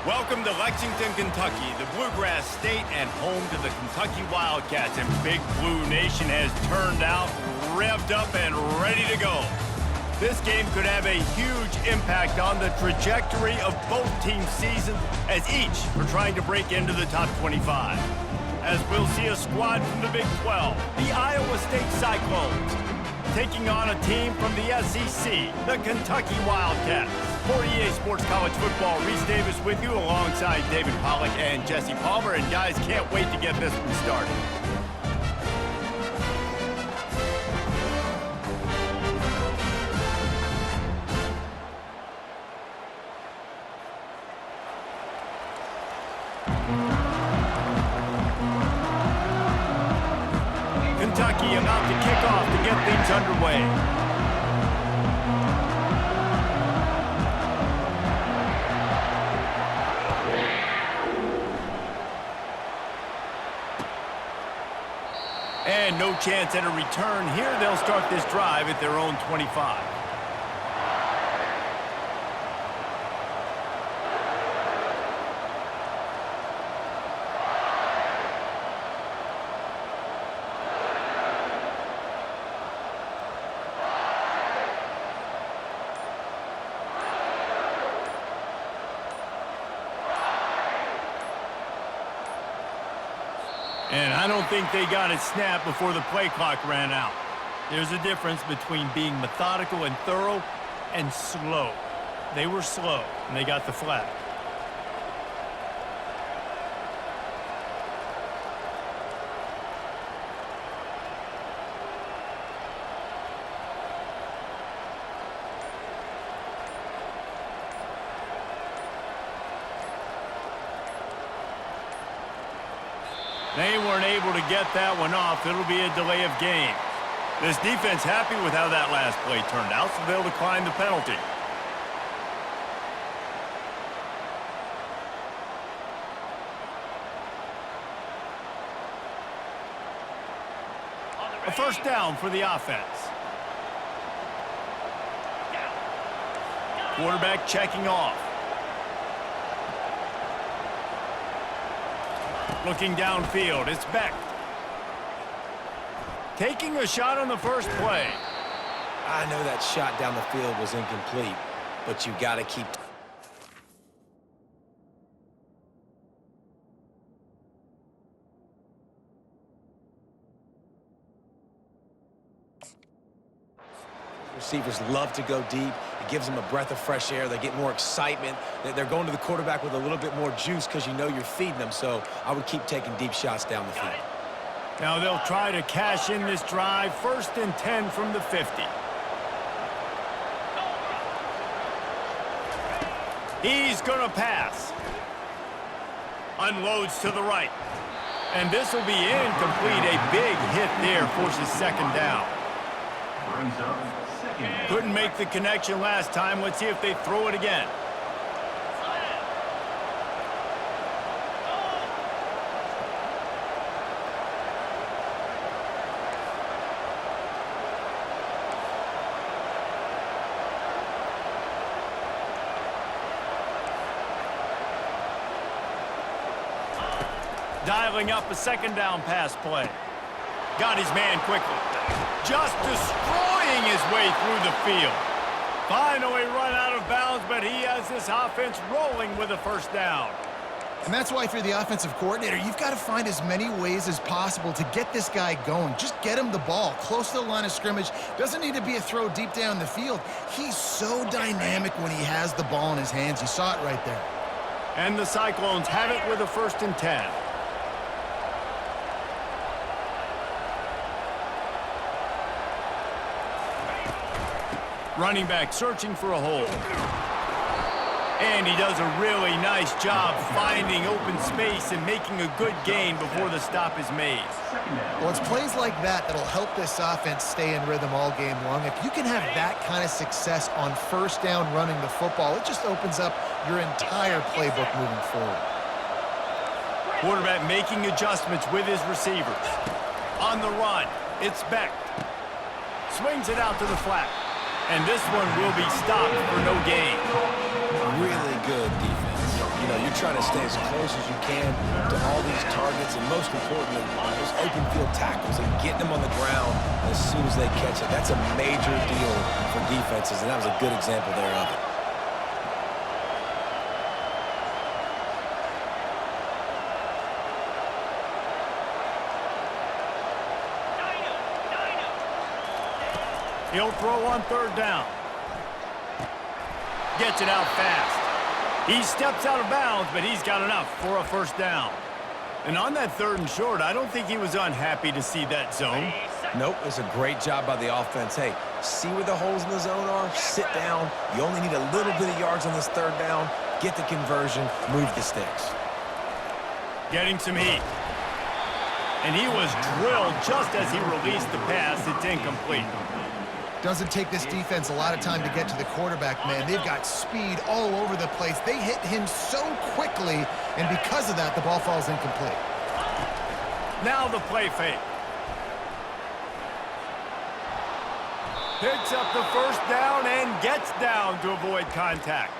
Welcome to Lexington, Kentucky, the Bluegrass State and home to the Kentucky Wildcats. And Big Blue Nation has turned out, revved up, and ready to go. This game could have a huge impact on the trajectory of both teams' seasons as each are trying to break into the top 25. As we'll see a squad from the Big 12, the Iowa State Cyclones, taking on a team from the SEC, the Kentucky Wildcats. For EA Sports College Football, Reese Davis with you alongside David Pollack and Jesse Palmer. And guys, can't wait to get this one started. Kentucky about to kick off to get things underway. And no chance at a return here. They'll start this drive at their own 25. And I don't think they got it snapped before the play clock ran out. There's a difference between being methodical and thorough and slow. They were slow, and they got the flag. They weren't able to get that one off. It'll be a delay of game. This defense happy with how that last play turned out, so they'll decline the penalty. A first down for the offense. Quarterback checking off. Looking downfield, it's Beck. Taking a shot on the first play. I know that shot down the field was incomplete, but you got to keep... Receivers love to go deep. It gives them a breath of fresh air. They get more excitement. They're going to the quarterback with a little bit more juice because you know you're feeding them. So I would keep taking deep shots down the field. Now they'll try to cash in this drive. 1st and 10 from the 50. He's going to pass. Unloads to the right. And this will be incomplete. A big hit there forces 2nd down. Brings up 2nd. Couldn't make the connection last time. Let's see if they throw it again. Dialing up a 2nd down pass play. Got his man quickly. Just destroying his way through the field. Finally run out of bounds, but he has this offense rolling with a 1st down. And that's why if you're the offensive coordinator, you've got to find as many ways as possible to get this guy going. Just get him the ball close to the line of scrimmage. Doesn't need to be a throw deep down the field. He's so dynamic when he has the ball in his hands. You saw it right there. And the Cyclones have it with a 1st and 10. Running back searching for a hole. And he does a really nice job finding open space and making a good gain before the stop is made. Well, it's plays like that that'll help this offense stay in rhythm all game long. If you can have that kind of success on 1st down running the football, it just opens up your entire playbook moving forward. Quarterback making adjustments with his receivers. On the run, it's Beck. Swings it out to the flat. And this one will be stopped for no gain. Really good defense. You know, you You're trying to stay as close as you can to all these targets, and most importantly, those open field tackles and getting them on the ground as soon as they catch it. That's a major deal for defenses, and that was a good example there of it. He'll throw on third down. Gets it out fast. He steps out of bounds, but he's got enough for a first down. And on that 3rd and short, I don't think he was unhappy to see that zone. Nope, it's a great job by the offense. Hey, see where the holes in the zone are? Sit down. You only need a little bit of yards on this 3rd down. Get the conversion, move the sticks. Getting some heat. And he was drilled just as he released the pass. It's incomplete. Doesn't take this defense a lot of time to get to the quarterback, man. They've got speed all over the place. They hit him so quickly, and because of that, the ball falls incomplete. Now the play fake. Picks up the first down and gets down to avoid contact.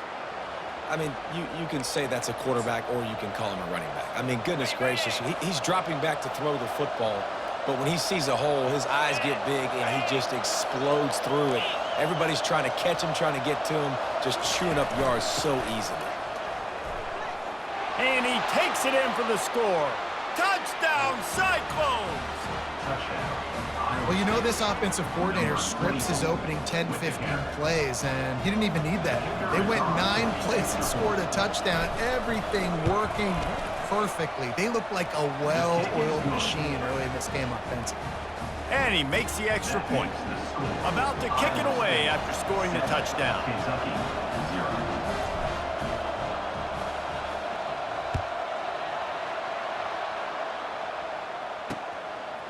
I mean, you can say that's a quarterback or you can call him a running back. I mean, goodness gracious, he's dropping back to throw the football, but when he sees a hole, his eyes get big and he just explodes through it. Everybody's trying to catch him, trying to get to him, just chewing up yards so easily. And he takes it in for the score. Touchdown, Cyclones! Well, you know this offensive coordinator scripts his opening 10, 15 plays, and he didn't even need that. They went 9 plays and scored a touchdown, everything working perfectly. They look like a well-oiled machine early in this game offensively. And he makes the extra point. About to kick it away after scoring the touchdown.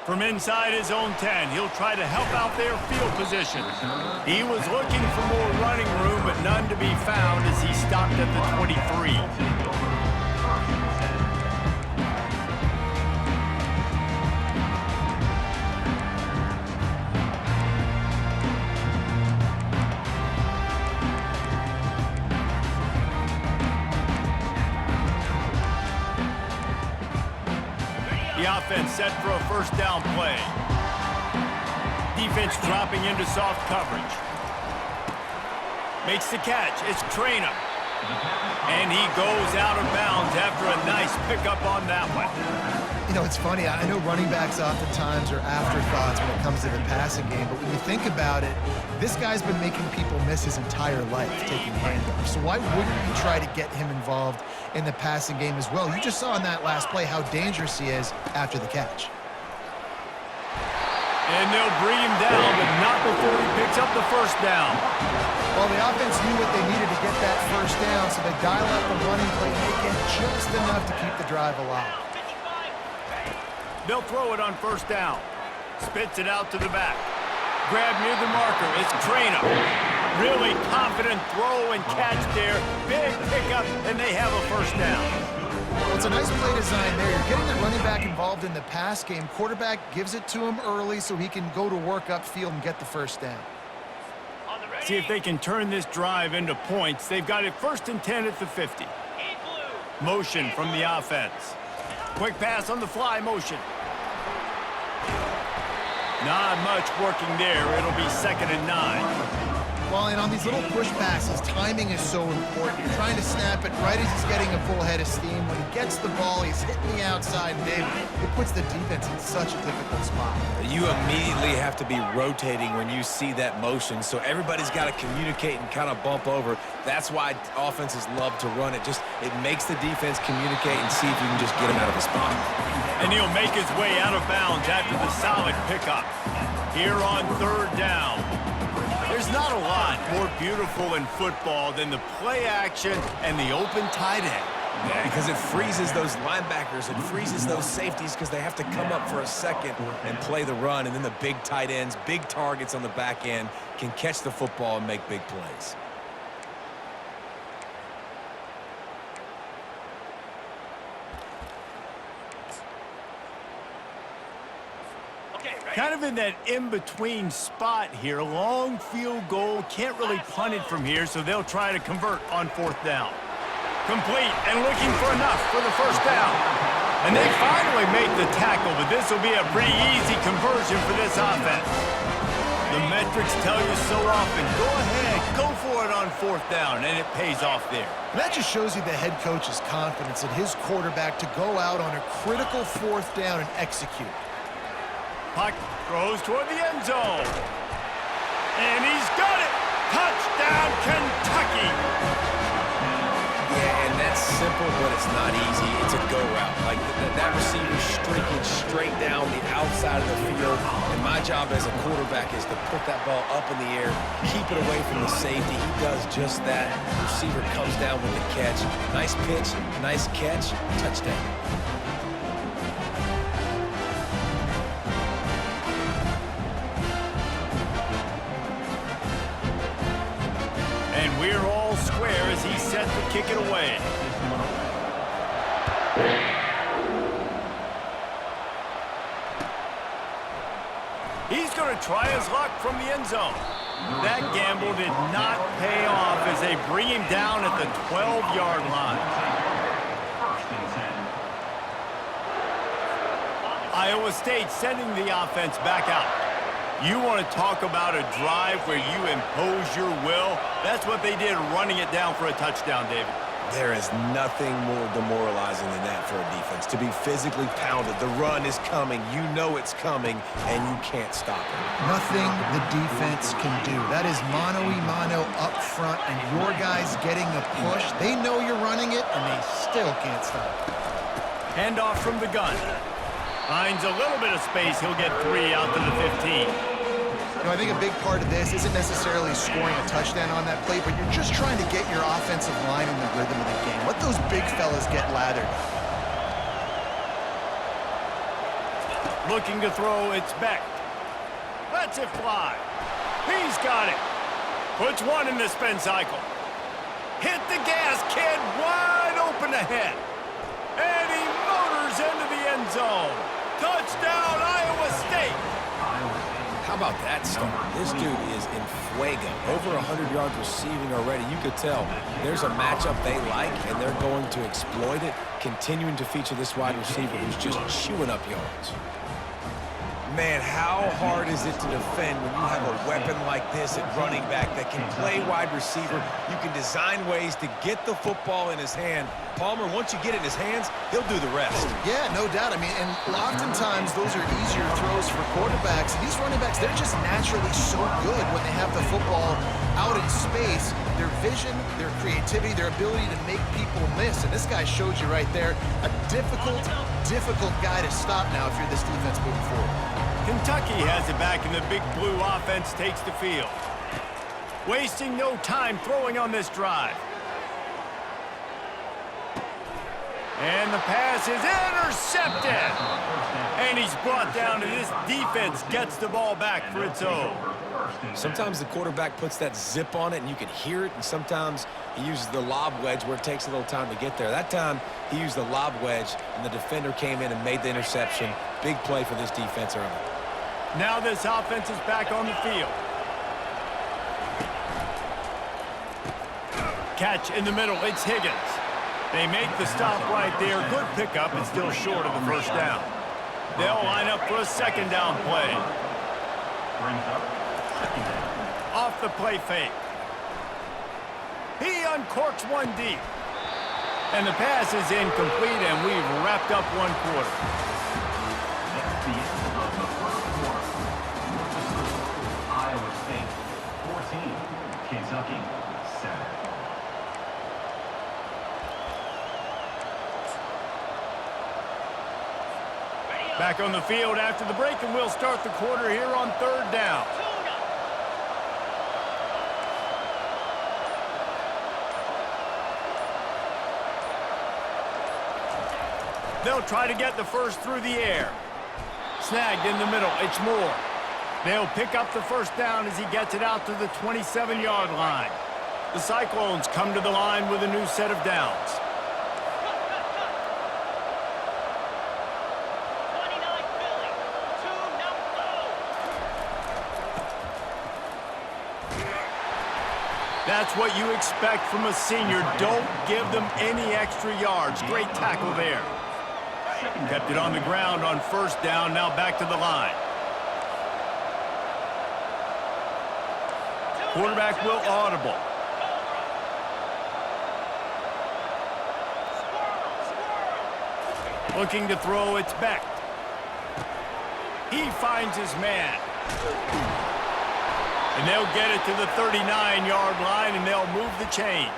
From inside his own 10, he'll try to help out their field position. He was looking for more running room, but none to be found as he stopped at the 23. The offense set for a first down play. Defense dropping into soft coverage. Makes the catch. It's Traynor. And he goes out of bounds after a nice pickup on that one. You know, it's funny. I know running backs oftentimes are afterthoughts when it comes to the passing game, but when you think about it, this guy's been making people miss his entire life taking handoffs. So why wouldn't you try to get him involved in the passing game as well? You just saw in that last play how dangerous he is after the catch. And they'll bring him down, but not before he picks up the first down. Well, the offense knew what they needed to get that first down, so they dial up the running play, make it just enough to keep the drive alive. They'll throw it on first down. Spits it out to the back. Grab near the marker. It's Traynor. Really confident throw and catch there. Big pickup, and they have a first down. Well, it's a nice play design there. You're getting the running back involved in the pass game. Quarterback gives it to him early so he can go to work upfield and get the first down. See if they can turn this drive into points. They've got it 1st and 10 at the 50. Motion from the offense. Quick pass on the fly motion. Not much working there. It'll be 2nd and 9. Well, and on these little push passes, timing is so important. You're trying to snap it right as he's getting a full head of steam. When he gets the ball, he's hitting the outside, and it puts the defense in such a difficult spot. You immediately have to be rotating when you see that motion, so everybody's got to communicate and kind of bump over. That's why offenses love to run it. It makes the defense communicate and see if you can just get him out of a spot. And he'll make his way out of bounds after the solid pickup. Here on 3rd down. There's not a lot more beautiful in football than the play action and the open tight end. Yeah, because it freezes those linebackers, it freezes those safeties because they have to come up for a second and play the run, and then the big tight ends, big targets on the back end can catch the football and make big plays. Kind of in that in-between spot here. Long field goal. Can't really punt it from here, so they'll try to convert on 4th down. Complete and looking for enough for the first down. And they finally make the tackle, but this will be a pretty easy conversion for this offense. The metrics tell you so often, go ahead, go for it on fourth down, and it pays off there. And that just shows you the head coach's confidence in his quarterback to go out on a critical fourth down and execute. Puck throws toward the end zone. And he's got it! Touchdown, Kentucky! Yeah, and that's simple, but it's not easy. It's a go route. Like, that receiver streaking straight down the outside of the field. And my job as a quarterback is to put that ball up in the air, keep it away from the safety. He does just that. The receiver comes down with the catch. Nice pitch, nice catch, touchdown. And we're all square as he's set to kick it away. He's going to try his luck from the end zone. That gamble did not pay off as they bring him down at the 12-yard line. Iowa State sending the offense back out. You want to talk about a drive where you impose your will? That's what they did, running it down for a touchdown, David. There is nothing more demoralizing than that for a defense. To be physically pounded, the run is coming, you know it's coming, and you can't stop it. Nothing the defense can do. That is mano-a-mano up front, and your guys getting a push. They know you're running it, and they still can't stop it. Handoff from the gun. Finds a little bit of space. He'll get 3 out to the 15. You know, I think a big part of this isn't necessarily scoring a touchdown on that play, but you're just trying to get your offensive line in the rhythm of the game. Let those big fellas get lathered. Looking to throw, it's Beck. Lets it fly. He's got it. Puts one in the spin cycle. Hit the gas, kid. Wide open ahead. And he motors into the end zone. Touchdown, Iowa State. How about that start? This dude is in fuego. Over 100 yards receiving already. You could tell there's a matchup they like, and they're going to exploit it, continuing to feature this wide receiver who's just chewing up yards. Man, how hard is it to defend when you have a weapon like this at running back that can play wide receiver? You can design ways to get the football in his hand. Palmer, once you get it in his hands, he'll do the rest. Yeah, no doubt. I mean, and oftentimes those are easier throws for quarterbacks. These running backs, they're just naturally so good when they have the football out in space. Their vision, their creativity, their ability to make people miss. And this guy showed you right there, a difficult guy to stop now if you're this defense moving forward. Kentucky has it back, and the Big Blue offense takes the field. Wasting no time throwing on this drive. And the pass is intercepted. And he's brought down, and this defense gets the ball back for its own. Sometimes the quarterback puts that zip on it, and you can hear it, and sometimes he uses the lob wedge where it takes a little time to get there. That time, he used the lob wedge, and the defender came in and made the interception. Big play for this defense early. Now this offense is back on the field. Catch in the middle, it's Higgins. They make the stop right there. Good pickup, and still short of the first down. They'll line up for a second down play. Off the play fake. He uncorks one deep. And the pass is incomplete, and we've wrapped up one quarter. That's the end of the first quarter. Iowa State 14, Kentucky 7. Back on the field after the break, and we'll start the quarter here on third down. They'll try to get the first through the air. Snagged in the middle, it's Moore. They'll pick up the first down as he gets it out to the 27-yard line. The Cyclones come to the line with a new set of downs. That's what you expect from a senior. Don't give them any extra yards. Great tackle there. Kept it on the ground on first down. Now back to the line. Quarterback will audible. Looking to throw, it's Beck. He finds his man. And they'll get it to the 39-yard line, and they'll move the chains.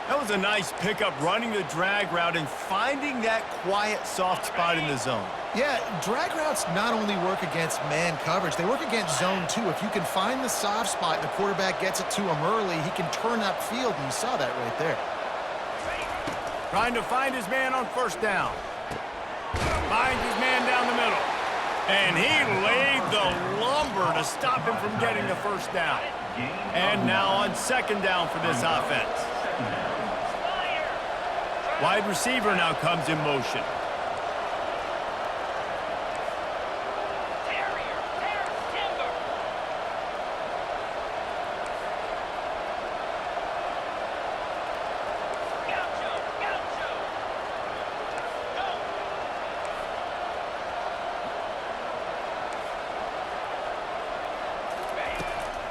That was a nice pickup, running the drag route and finding that quiet, soft spot in the zone. Yeah, drag routes not only work against man coverage, they work against zone too. If you can find the soft spot and the quarterback gets it to him early, he can turn upfield, and you saw that right there. Trying to find his man on first down. Finds his man down the middle. And he laid the lumber to stop him from getting the first down. And now on second down for this offense. Wide receiver now comes in motion.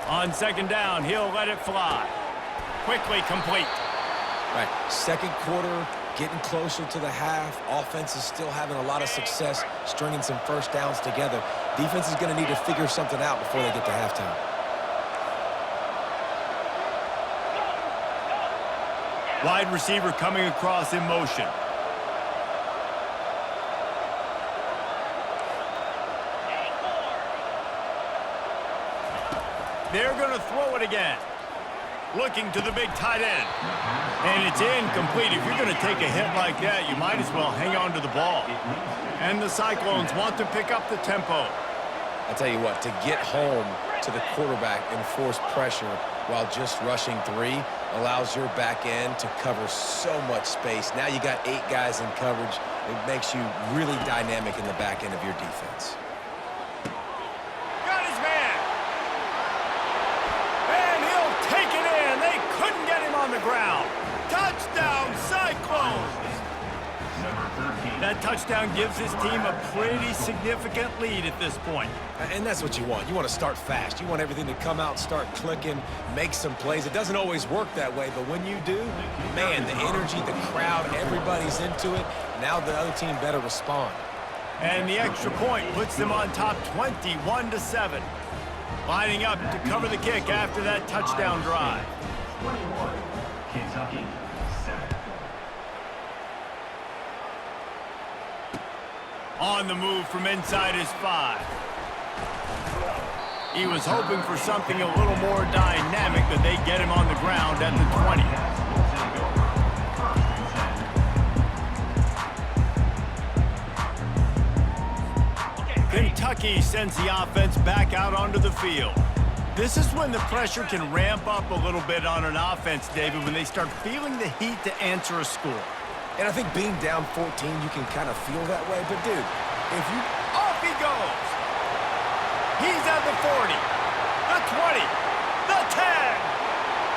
On second down, he'll let it fly. Quickly complete. Right, second quarter, getting closer to the half. Offense is still having a lot of success stringing some first downs together. Defense is going to need to figure something out before they get to halftime. Wide receiver coming across in motion. They're going to throw it again. Looking to the big tight end. And it's incomplete. If you're going to take a hit like that, you might as well hang on to the ball. And the Cyclones want to pick up the tempo. I tell you what, to get home to the quarterback and force pressure while just rushing three allows your back end to cover so much space. Now you got 8 guys in coverage. It makes you really dynamic in the back end of your defense. Got his man. And he'll take it in. They couldn't get him on the ground. Touchdown, Cyclones. That touchdown gives his team a pretty significant lead at this point. And that's what you want. You want to start fast. You want everything to come out, start clicking, make some plays. It doesn't always work that way, but when you do, man, the energy, the crowd, everybody's into it. Now the other team better respond. And the extra point puts them on top 21-7. Lining up to cover the kick after that touchdown drive. 21, Kentucky, 7. On the move from inside his 5. He was hoping for something a little more dynamic, but they get him on the ground at the 20. Kentucky sends the offense back out onto the field. This is when the pressure can ramp up a little bit on an offense, David, when they start feeling the heat to answer a score. And I think being down 14, you can kind of feel that way. But, dude, if you... Off he goes! He's at the 40, the 20, the 10.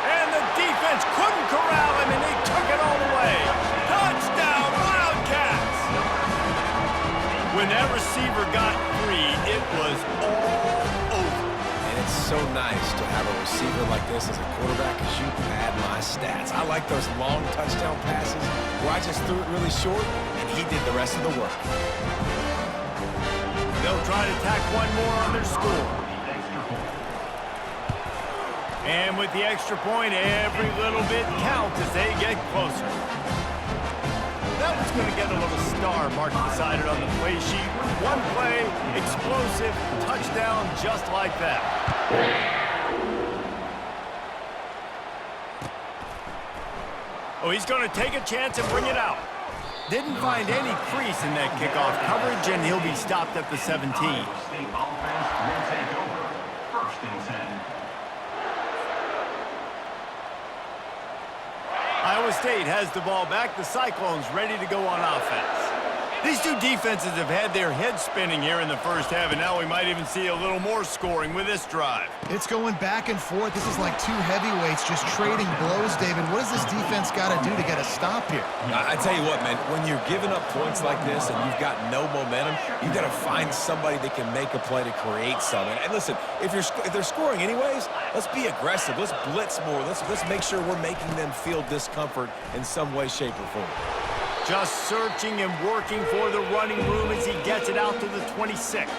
And the defense couldn't corral him, and he took it all the way. Touchdown, Wildcats! When that receiver got free, it was all over. And it's so nice to have a receiver like this as a quarterback because you pad my stats. I like those long touchdown passes where I just threw it really short, and he did the rest of the work. They'll try to tack one more on their score. And with the extra point, every little bit counts as they get closer. That one's going to get a little star marked beside it on the play sheet. One play, explosive, touchdown just like that. Oh, he's going to take a chance and bring it out. Didn't find any crease in that kickoff coverage, and he'll be stopped at the 17. State offense will take over. 1st and 10. Iowa State has the ball back. The Cyclones ready to go on offense. These two defenses have had their heads spinning here in the first half, and now we might even see a little more scoring with this drive. It's going back and forth. This is like two heavyweights just trading blows, David. What does this defense got to do to get a stop here? I tell you what, man, when you're giving up points like this and you've got no momentum, you've got to find somebody that can make a play to create something. And listen, if they're scoring anyways, let's be aggressive. Let's blitz more. Let's make sure we're making them feel discomfort in some way, shape, or form. Just searching and working for the running room as he gets it out to the 26.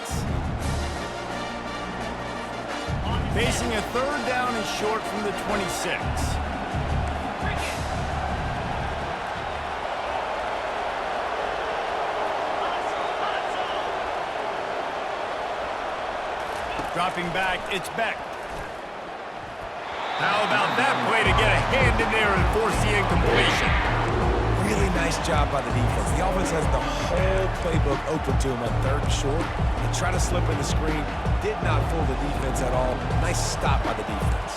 Facing a third down and short from the 26. Dropping back, it's Beck. How about that play to get a hand in there and force the incompletion? Really nice job by the defense. The offense has the whole playbook open to him on third and short. They try to slip in the screen. Did not fool the defense at all. Nice stop by the defense.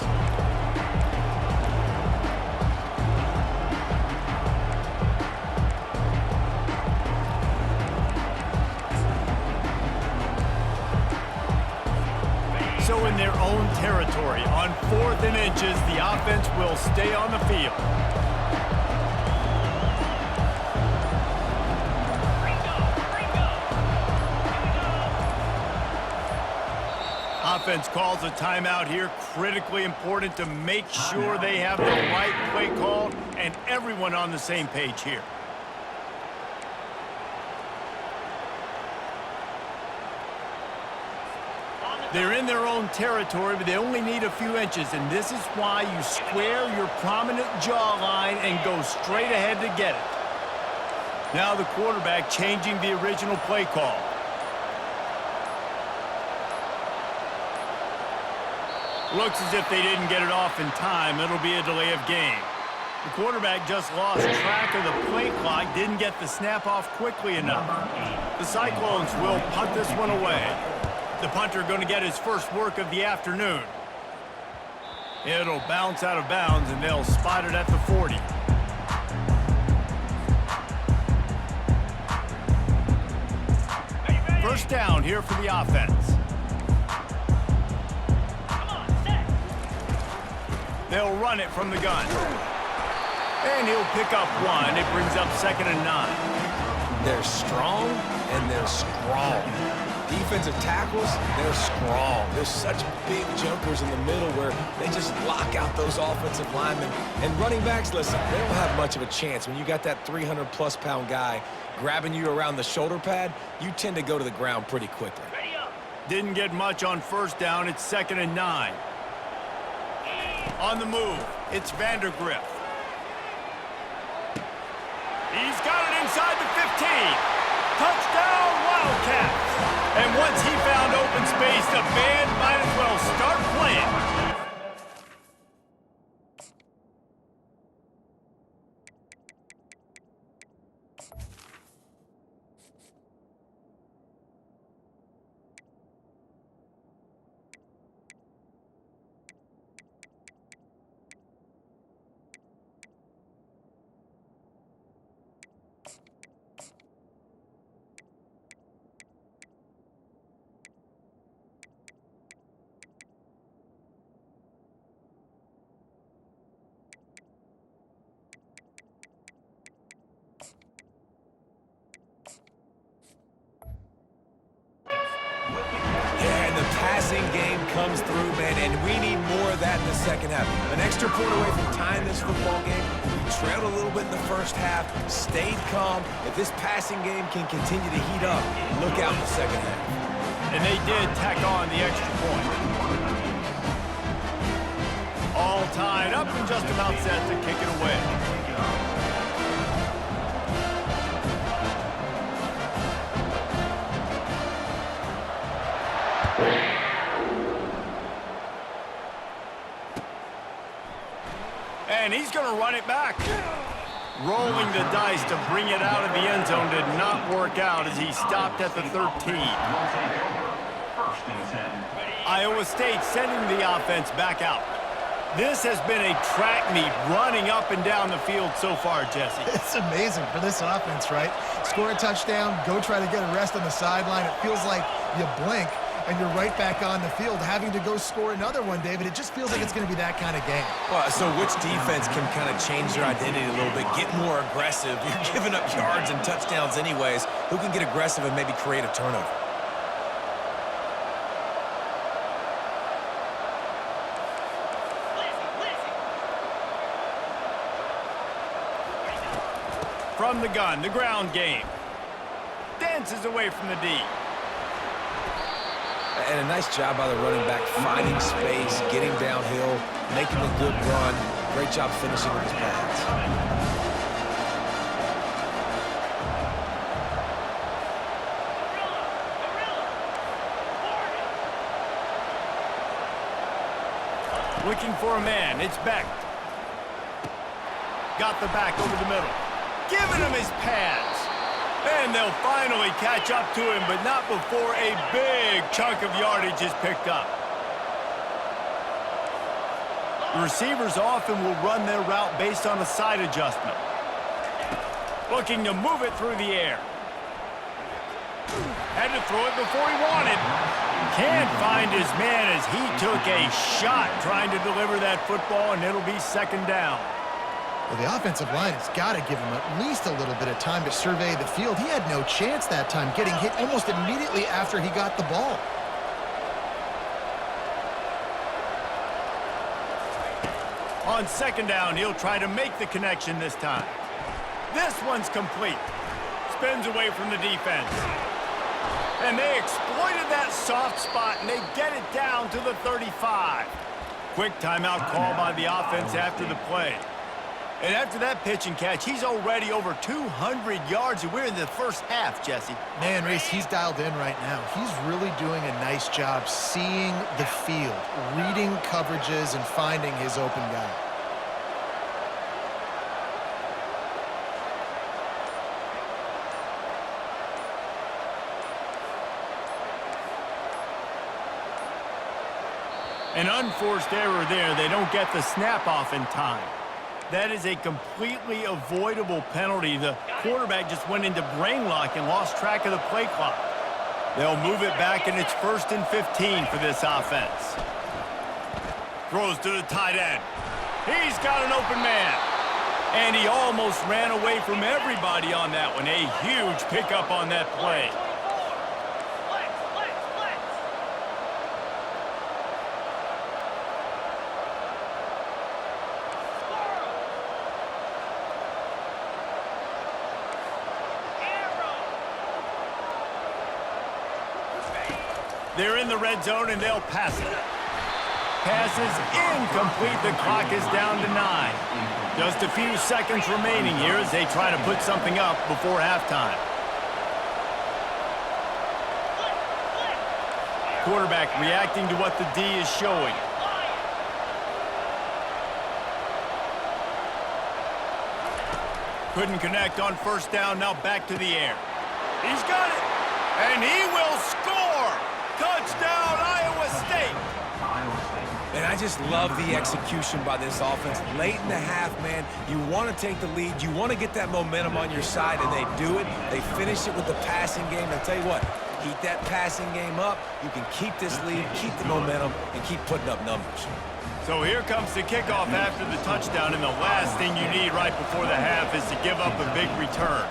So in their own territory, on 4th and inches, the offense will stay on the field. Offense calls a timeout here. Critically important to make sure they have the right play call and everyone on the same page here. They're in their own territory, but they only need a few inches, and this is why you square your prominent jawline and go straight ahead to get it. Now the quarterback changing the original play call. Looks as if they didn't get it off in time. It'll be a delay of game. The quarterback just lost track of the play clock, didn't get the snap off quickly enough. The Cyclones will punt this one away. The punter going to get his first work of the afternoon. It'll bounce out of bounds, and they'll spot it at the 40. First down here for the offense. They'll run it from the gun. And he'll pick up one. It brings up 2nd and 9. They're strong and they're strong. Defensive tackles, they're strong. There's such big jumpers in the middle where they just lock out those offensive linemen. And running backs, listen, they don't have much of a chance. When you got that 300-plus pound guy grabbing you around the shoulder pad, you tend to go to the ground pretty quickly. Didn't get much on first down. It's 2nd and 9. On the move, it's Vandergrift. He's got it inside the 15. Touchdown, Wildcats. And once he found open space, the band might as well start playing. Game comes through, man, and we need more of that in the second half. An extra point away from tying this football game. We trailed a little bit in the first half, stayed calm. If this passing game can continue to heat up, look out in the second half. And they did tack on the extra point. All tied up and just about set to kick it away. And he's going to run it back. Rolling the dice to bring it out of the end zone did not work out as he stopped at the 13. Iowa State sending the offense back out. This has been a track meet running up and down the field so far, Jesse. It's amazing for this offense, right? Score a touchdown, go try to get a rest on the sideline. It feels like you blink and you're right back on the field having to go score another one, David. It just feels like it's going to be that kind of game. Well, so which defense can kind of change their identity a little bit, get more aggressive? You're giving up yards and touchdowns anyways. Who can get aggressive and maybe create a turnover? From the gun, the ground game. Dances away from the D. And a nice job by the running back, finding space, getting downhill, making a good run. Great job finishing with his pads. Looking for a man. It's Beck. Got the back over the middle. Giving him his pads. And they'll finally catch up to him, but not before a big chunk of yardage is picked up. The receivers often will run their route based on a side adjustment. Looking to move it through the air. Had to throw it before he wanted. Can't find his man as he took a shot trying to deliver that football, and it'll be second down. Well, the offensive line has got to give him at least a little bit of time to survey the field. He had no chance that time, getting hit almost immediately after he got the ball. On second down, he'll try to make the connection this time. This one's complete. Spins away from the defense. And they exploited that soft spot, and they get it down to the 35. Quick timeout call by the offense after the play. And after that pitch and catch, he's already over 200 yards, and we're in the first half, Jesse. Man, Race, he's dialed in right now. He's really doing a nice job seeing the field, reading coverages, and finding his open guy. An unforced error there. They don't get the snap off in time. That is a completely avoidable penalty. The quarterback just went into brain lock and lost track of the play clock. They'll move it back, and it's 1st and 15 for this offense. Throws to the tight end. He's got an open man. And he almost ran away from everybody on that one. A huge pickup on that play. They're in the red zone, and they'll pass it. Pass is incomplete. The clock is down to 9. Just a few seconds remaining here as they try to put something up before halftime. Quarterback reacting to what the D is showing. Couldn't connect on first down. Now back to the air. He's got it, and he will score. Touchdown, Iowa State. And I just love the execution by this offense. Late in the half, man, you want to take the lead. You want to get that momentum on your side, and they do it. They finish it with the passing game. And I'll tell you what, keep that passing game up. You can keep this lead, keep the momentum, and keep putting up numbers. So here comes the kickoff after the touchdown, and the last thing you need right before the half is to give up a big return.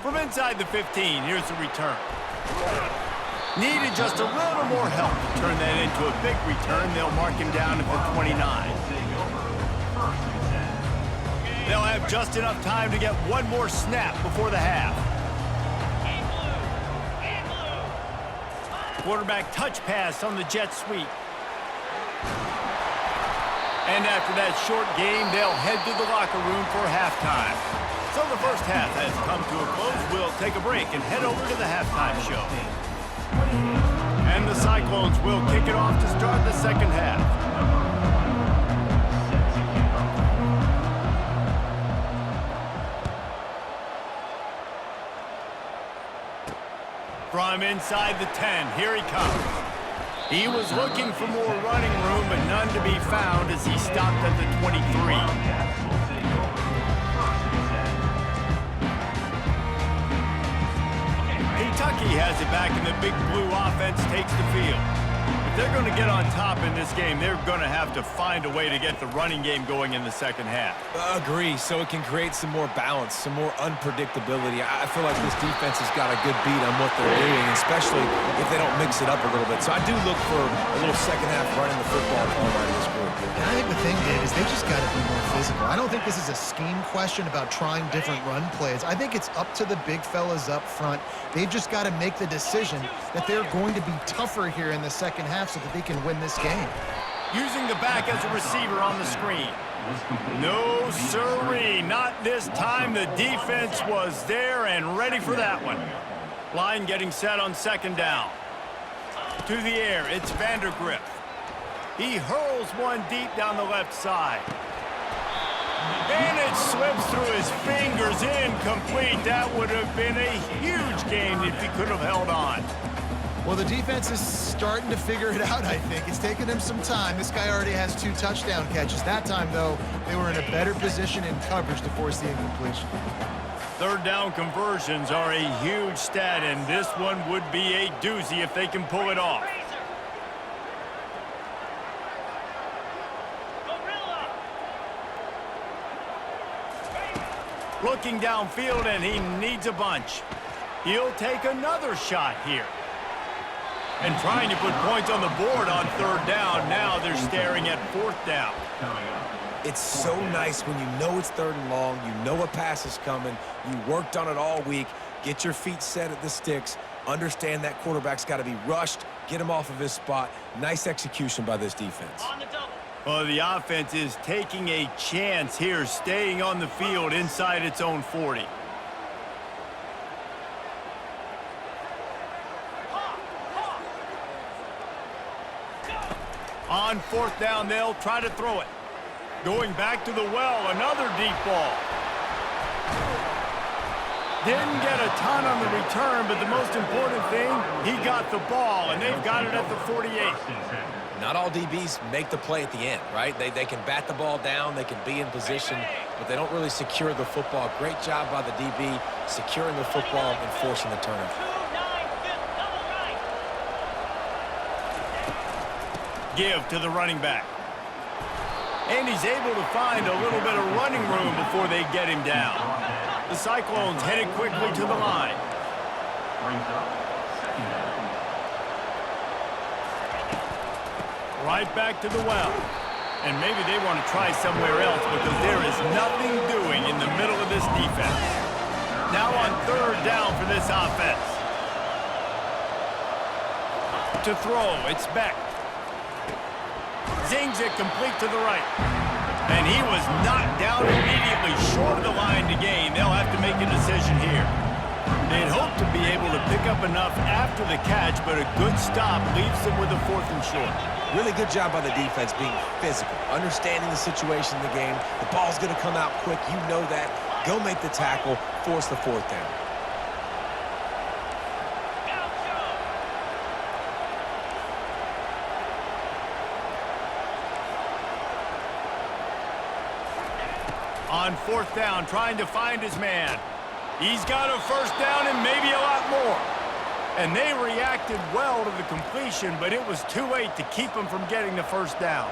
From inside the 15, here's the return. Needed just a little more help to turn that into a big return. They'll mark him down at the 29. They'll have just enough time to get one more snap before the half. Quarterback touch pass on the jet sweep. And after that short game, they'll head to the locker room for halftime. So the first half has come to a close. We'll take a break and head over to the halftime show. And the Cyclones will kick it off to start the second half. From him inside the 10. Here he comes. He was looking for more running room, but none to be found as he stopped at the 23. Kentucky has it back, and the Big Blue offense takes the field. If they're going to get on top in this game, they're going to have to find a way to get the running game going in the second half. Agree, so it can create some more balance, some more unpredictability. I feel like this defense has got a good beat on what they're doing, especially if they don't mix it up a little bit. So I do look for a little second half running the football all out of this group. And I think the thing, Dave, is they just got to be more physical. I don't think this is a scheme question about trying different run plays. I think it's up to the big fellas up front. They've just got to make the decision that they're going to be tougher here in the second half so that they can win this game. Using the back as a receiver on the screen. No, sirree, not this time. The defense was there and ready for that one. Line getting set on second down. To the air, it's Vandergriff. He hurls one deep down the left side. And it slips through his fingers, incomplete. That would have been a huge game if he could have held on. Well, the defense is starting to figure it out, I think. It's taken him some time. This guy already has 2 touchdown catches. That time, though, they were in a better position in coverage to force the incompletion. Third down conversions are a huge stat, and this one would be a doozy if they can pull it off. Looking downfield, and he needs a bunch. He'll take another shot here. And trying to put points on the board on third down. Now they're staring at fourth down. It's so nice when you know it's third and long, you know a pass is coming, you worked on it all week, get your feet set at the sticks, understand that quarterback's got to be rushed, get him off of his spot. Nice execution by this defense. Well, the offense is taking a chance here, staying on the field inside its own 40. On fourth down, they'll try to throw it. Going back to the well, another deep ball. Didn't get a ton on the return, but the most important thing, he got the ball, and they've got it at the 48. Not all DBs make the play at the end, right? They can bat the ball down, they can be in position, but they don't really secure the football. Great job by the DB securing the football and forcing the turnover. Give to the running back. And he's able to find a little bit of running room before they get him down. The Cyclones headed quickly to the line. Right back to the well. And maybe they want to try somewhere else because there is nothing doing in the middle of this defense. Now on third down for this offense. To throw, it's Beck. Zings it complete to the right. And he was knocked down immediately short of the line to gain. They'll have to make a decision here. They'd hope to be able to pick up enough after the catch, but a good stop leaves them with a 4th and short. Really good job by the defense being physical, understanding the situation in the game. The ball's going to come out quick. You know that. Go make the tackle, force the 4th down. On fourth down, trying to find his man. He's got a first down and maybe a lot more. And they reacted well to the completion, but it was too late to keep him from getting the first down.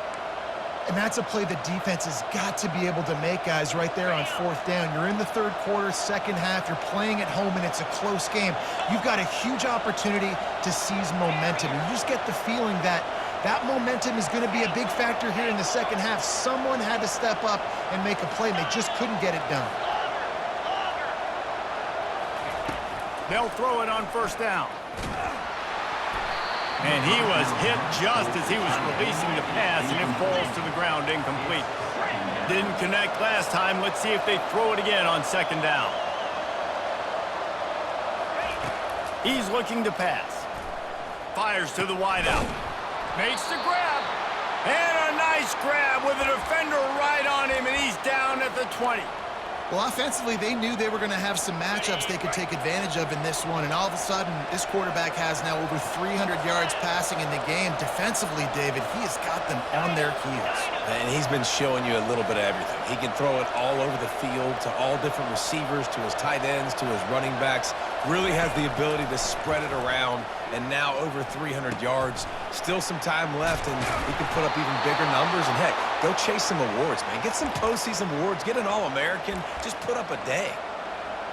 And that's a play the defense has got to be able to make, guys, right there on fourth down. You're in the third quarter, second half. You're playing at home, and it's a close game. You've got a huge opportunity to seize momentum. You just get the feeling that that momentum is going to be a big factor here in the second half. Someone had to step up and make a play, and they just couldn't get it done. They'll throw it on first down. And he was hit just as he was releasing the pass, and it falls to the ground incomplete. Didn't connect last time. Let's see if they throw it again on second down. He's looking to pass. Fires to the wideout. Makes the grab. And a nice grab with a defender right on him, and he's down at the 20. Well, offensively, they knew they were going to have some matchups they could take advantage of in this one, and all of a sudden, this quarterback has now over 300 yards passing in the game. Defensively, David, he has got them on their heels. And he's been showing you a little bit of everything. He can throw it all over the field to all different receivers, to his tight ends, to his running backs. Really has the ability to spread it around, and now over 300 yards. Still some time left, and he can put up even bigger numbers. And, heck, go chase some awards, man. Get some postseason awards. Get an All-American. Just put up a day.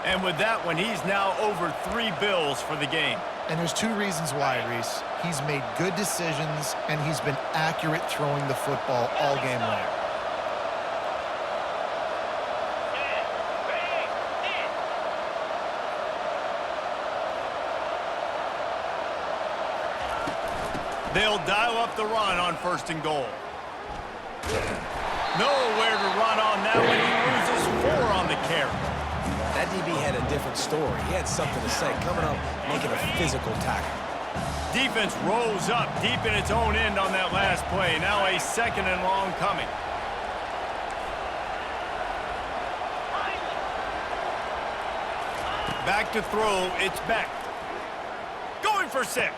And with that one, he's now over 3 bills for the game. And there's 2 reasons why, Reese. He's made good decisions, and he's been accurate throwing the football all game long. They'll dial up the run on 1st and goal. Nowhere to run on that one. He loses 4 on the carry. That DB had a different story. He had something to say, coming up, making a physical tackle. Defense rolls up deep in its own end on that last play. Now a 2nd and long coming. Back to throw, it's Beck. Going for 6.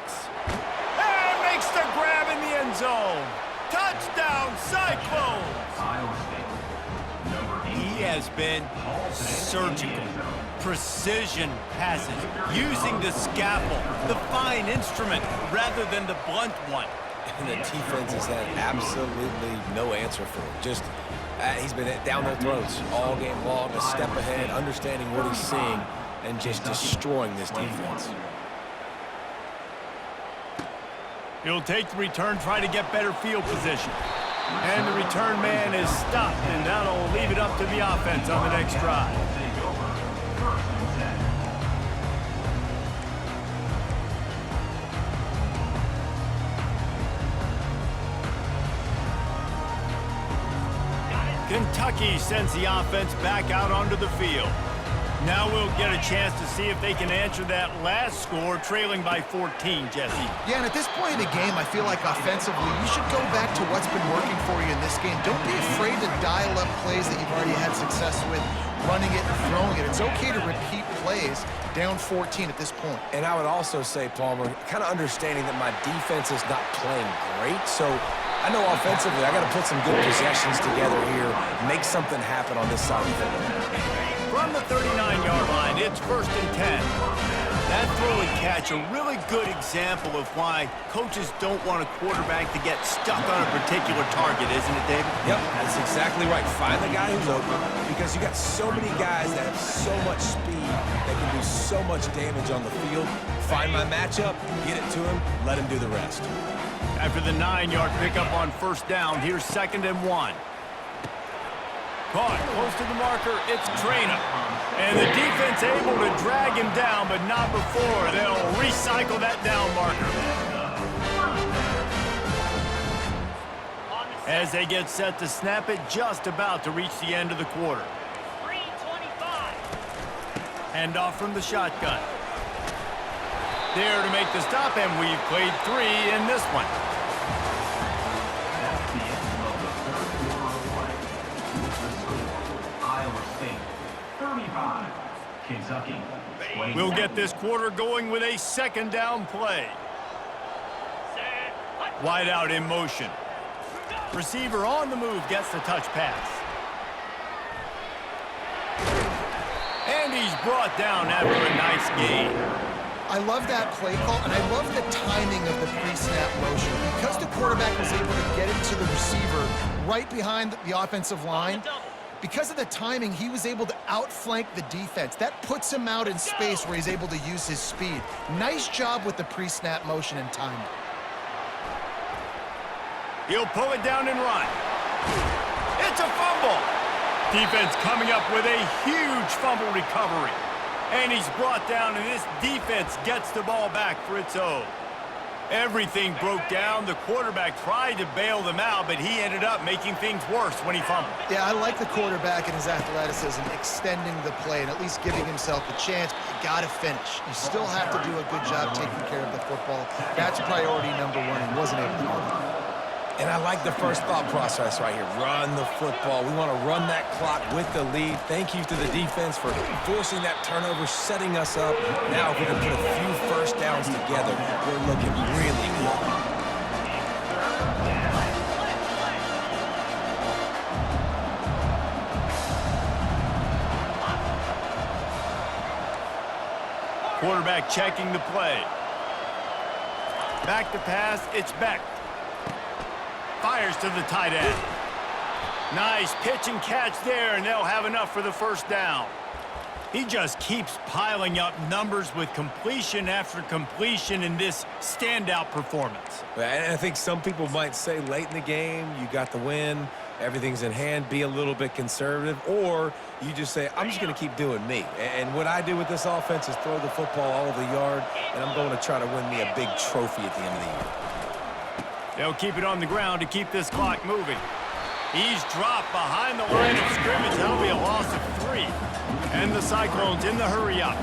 And makes the grab in the end zone. Touchdown, Cyclones! Iowa State. Number 8. He has been surgical. Precision passes, using the scalpel, the fine instrument, rather than the blunt one. And the defense has had absolutely no answer for him. Just, he's been down their throats all game long, a step ahead, understanding what he's seeing, and just destroying this defense. He'll take the return, try to get better field position. And the return man is stopped, and that'll leave it up to the offense on the next drive. Take over. 1st and 10. Kentucky sends the offense back out onto the field. Now we'll get a chance to see if they can answer that last score, trailing by 14, Jesse. Yeah, and at this point in the game, I feel like offensively, you should go back to what's been working for you in this game. Don't be afraid to dial up plays that you've already had success with, running it and throwing it. It's okay to repeat plays down 14 at this point. And I would also say, Palmer, kind of understanding that my defense is not playing great, so I know offensively I got to put some good possessions together here, make something happen on this side of the football. From the 39-yard line, it's 1st and 10. That throw and catch, a really good example of why coaches don't want a quarterback to get stuck on a particular target, isn't it, David? Yep, that's exactly right. Find the guy who's open, because you got so many guys that have so much speed that can do so much damage on the field. Find my matchup, get it to him, let him do the rest. After the 9-yard pickup on 1st down, here's 2nd and 1. Caught close to the marker, it's Traina. And the defense able to drag him down, but not before. They'll recycle that down marker. As they get set to snap it, just about to reach the end of the quarter. 3:25. Handoff from the shotgun. There to make the stop, and we've played 3 in this one. That's the end of the 3rd quarter of play. The score, Iowa State 35, Kentucky 21. We'll get this quarter going with a 2nd down play. Wide out in motion. Receiver on the move gets the touch pass. And he's brought down after a nice gain. I love that play call, and I love the timing of the pre-snap motion. Because the quarterback was able to get it to the receiver right behind the offensive line, because of the timing, he was able to outflank the defense. That puts him out in space where he's able to use his speed. Nice job with the pre-snap motion and timing. He'll pull it down and run. It's a fumble. Defense coming up with a huge fumble recovery. And he's brought down, and this defense gets the ball back for its own. Everything broke down. The quarterback tried to bail them out, but he ended up making things worse when he fumbled. Yeah, I like the quarterback and his athleticism, extending the play and at least giving himself a chance, but you got to finish. You still have to do a good job taking care of the football. That's priority number 1, and wasn't able to do that. And I like the first thought process right here. Run the football. We want to run that clock with the lead. Thank you to the defense for forcing that turnover, setting us up. Now if we can put a few first downs together, we're looking really good. Quarterback checking the play. Back to pass, it's Beck. Fires to the tight end. Nice pitch and catch there, and they'll have enough for the first down. He just keeps piling up numbers with completion after completion in this standout performance. And I think some people might say late in the game, you got the win, everything's in hand, be a little bit conservative, or you just say, I'm just going to keep doing me. And what I do with this offense is throw the football all over the yard, and I'm going to try to win me a big trophy at the end of the year. They'll keep it on the ground to keep this clock moving. He's dropped behind the line of scrimmage. That'll be a loss of 3. And the Cyclones in the hurry-up.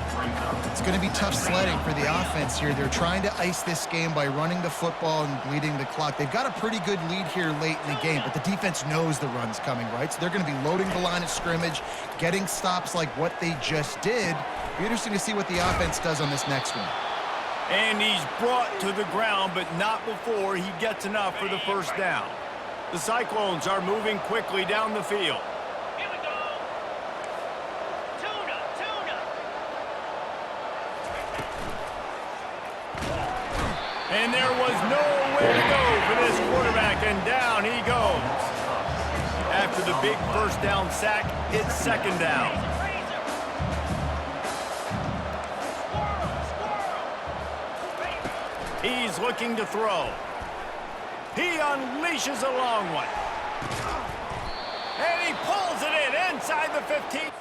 It's going to be tough sledding for the offense here. They're trying to ice this game by running the football and bleeding the clock. They've got a pretty good lead here late in the game, but the defense knows the run's coming, right? So they're going to be loading the line of scrimmage, getting stops like what they just did. Be interesting to see what the offense does on this next one. And he's brought to the ground, but not before he gets enough for the first down. The Cyclones are moving quickly down the field. Here we go. Tuna. And there was nowhere to go for this quarterback, and down he goes. After the big first down sack, it's second down. He's looking to throw. He unleashes a long one. And he pulls it in inside the 15.